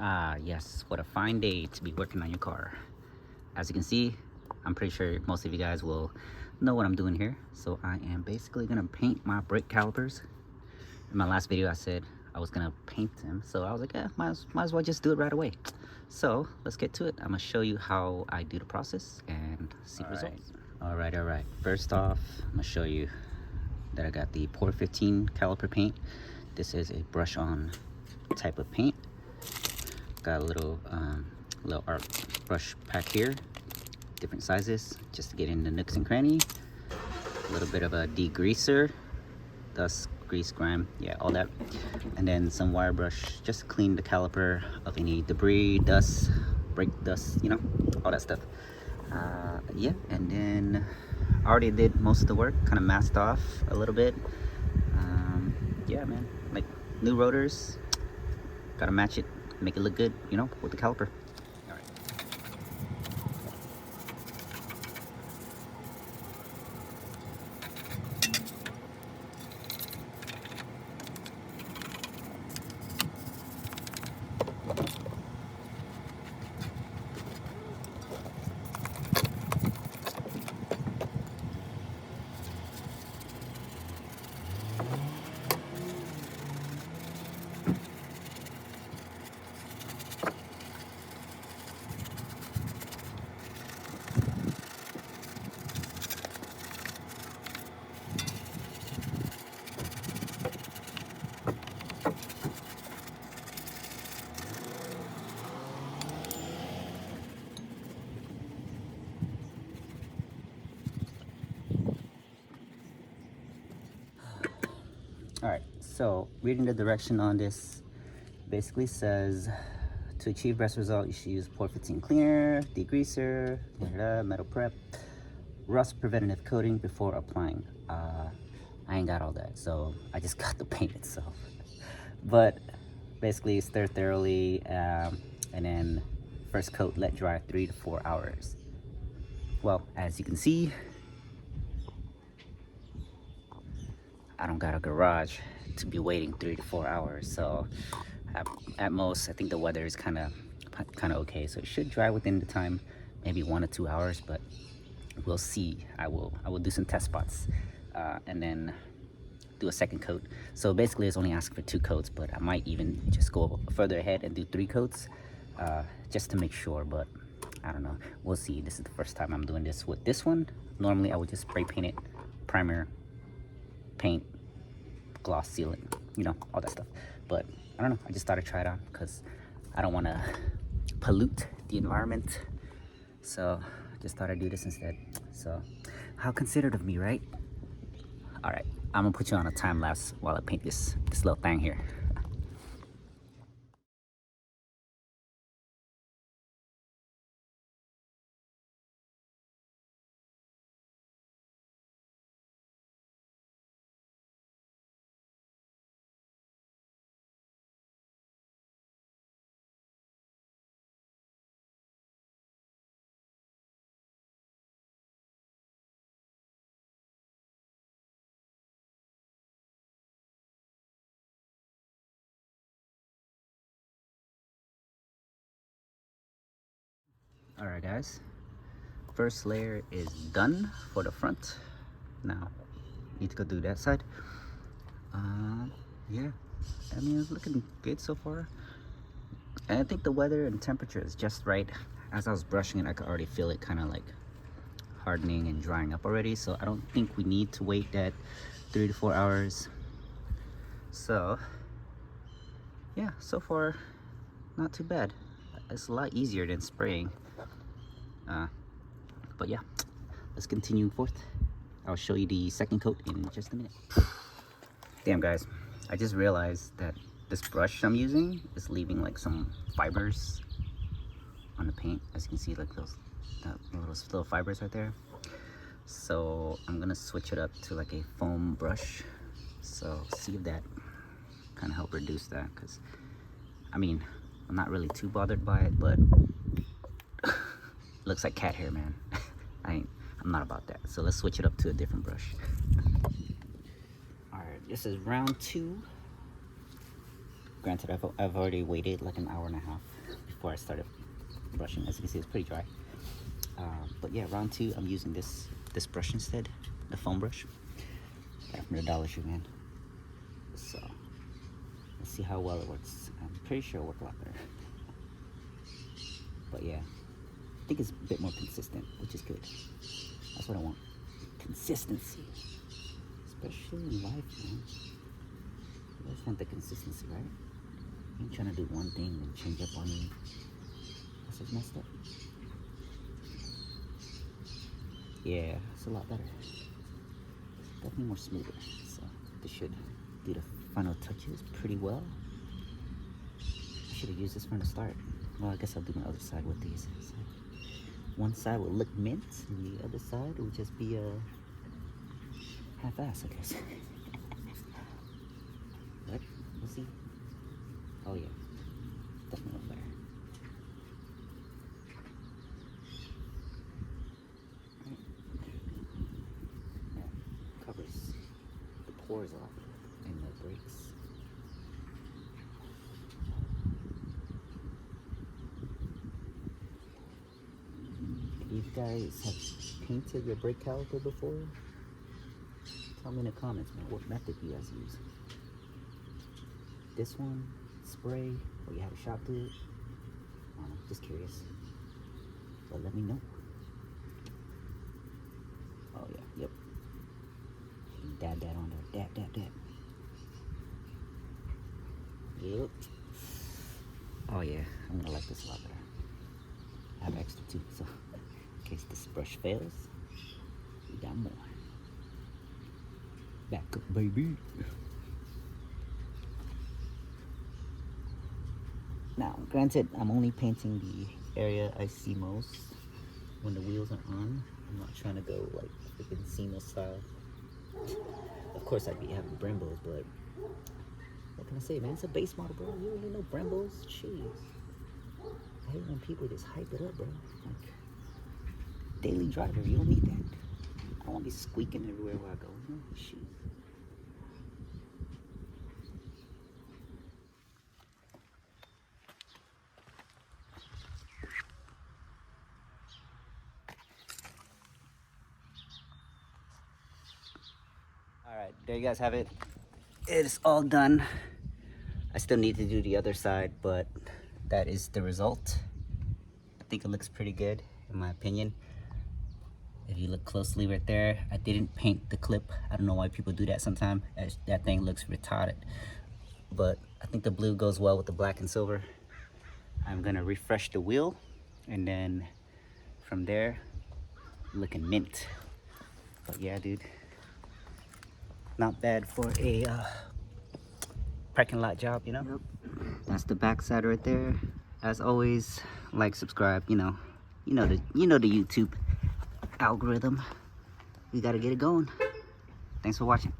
Ah, yes, what a fine day to be working on your car. As you can see, I'm pretty sure most of you guys will know what I'm doing here. So I am basically gonna paint my brake calipers. In my last video, I said I was gonna paint them. So I was like, might as well just do it right away. So let's get to it. I'm gonna show you how I do the process and see the results. All right. First off, I'm gonna show you that I got the Port 15 caliper paint. This is a brush on type of paint. Got a little art brush pack here, different sizes, just to get in the nooks and cranny. A little bit of a degreaser, dust, grease, grime, yeah, all that. And then some wire brush just to clean the caliper of any debris, dust, brake dust, you know, all that stuff. Yeah, and then I already did most of the work, kind of masked off a little bit. Yeah, man, like new rotors, gotta match it, make it look good, you know, with the caliper. All right. All right, so reading the direction on this basically says to achieve best result, you should use Port 15 cleaner, degreaser, metal prep, rust preventative coating before applying. I ain't got all that, so I just got the paint itself. But basically stir thoroughly, and then first coat, let dry 3 to 4 hours. Well, as you can see, I don't got a garage to be waiting 3 to 4 hours, so at most I think the weather is kind of okay, so it should dry within the time, maybe 1 or 2 hours, but we'll see. I will do some test spots, and then do a second coat. So basically it's only asking for 2 coats, but I might even just go further ahead and do 3 coats, just to make sure, but I don't know, we'll see. This is the first time I'm doing this with this one. Normally I would just spray paint it, primer, paint, gloss, sealant, you know, all that stuff. But I don't know, I just thought I'd try it on because I don't want to pollute the environment, so I just thought I'd do this instead. So how considerate of me, right? All right, I'm gonna put you on a time lapse while I paint this little thing here. All right, guys, first layer is done for the front. Now need to go do that side. Yeah, I mean, it's looking good so far, and I think the weather and temperature is just right. As I was brushing it, I could already feel it kind of like hardening and drying up already, so I don't think we need to wait that 3 to 4 hours. So yeah, so far not too bad. It's a lot easier than spraying, but yeah, let's continue forth. I'll show you the second coat in just a minute. Damn, guys, I just realized that this brush I'm using is leaving like some fibers on the paint. As you can see, like those little fibers right there. So I'm gonna switch it up to like a foam brush, so see if that kind of help reduce that, because I mean, I'm not really too bothered by it, but looks like cat hair, man. I'm not about that, so let's switch it up to a different brush. All right, this is round 2. Granted, I've already waited like an hour and a half before I started brushing. As you can see, it's pretty dry. But yeah, round 2, I'm using this brush instead, the foam brush. Got from the Dollar Tree, man. So let's see how well it works. I'm pretty sure it'll work a lot better. But yeah, I think it's a bit more consistent, which is good. That's what I want. Consistency. Especially in life, man. You always want the consistency, right? You ain't trying to do one thing and change up on you. That's what's messed up. Yeah, it's a lot better. Definitely more smoother. So this should do the final touches pretty well. I should have used this from the start. Well, I guess I'll do my other side with these. So one side will look mint, and the other side will just be a half-ass, I guess. But we'll see. Oh yeah, definitely look better. That covers the pores off and the breaks. If you guys have painted your brake caliper before, tell me in the comments, man, what method you guys use. This one, spray, or you have a shop do it? I don't know, just curious. But let me know. Oh yeah, yep. Dab that on there, dab. Yep. Oh yeah, I'm gonna like this a lot better. I have extra too, so in case this brush fails, we got more. Back up, baby. Now, granted, I'm only painting the area I see most when the wheels are on. I'm not trying to go like freaking seamless style. Of course, I'd be having Brembos, but what can I say, man? It's a base model, bro. You don't need no Brembos. Jeez. I hate when people just hype it up, bro. Like, daily driver, you don't need that. I don't want to be squeaking everywhere where I go. You know? Shoot. Alright, there you guys have it. It's all done. I still need to do the other side, but that is the result. I think it looks pretty good, in my opinion. If you look closely right there, I didn't paint the clip. I don't know why people do that sometimes. That thing looks retarded. But I think the blue goes well with the black and silver. I'm gonna refresh the wheel, and then from there, looking mint. But yeah, dude. Not bad for a parking lot job, you know? Yep. That's the back side right there. As always, like, subscribe, you know the YouTube algorithm. We gotta get it going. Thanks for watching.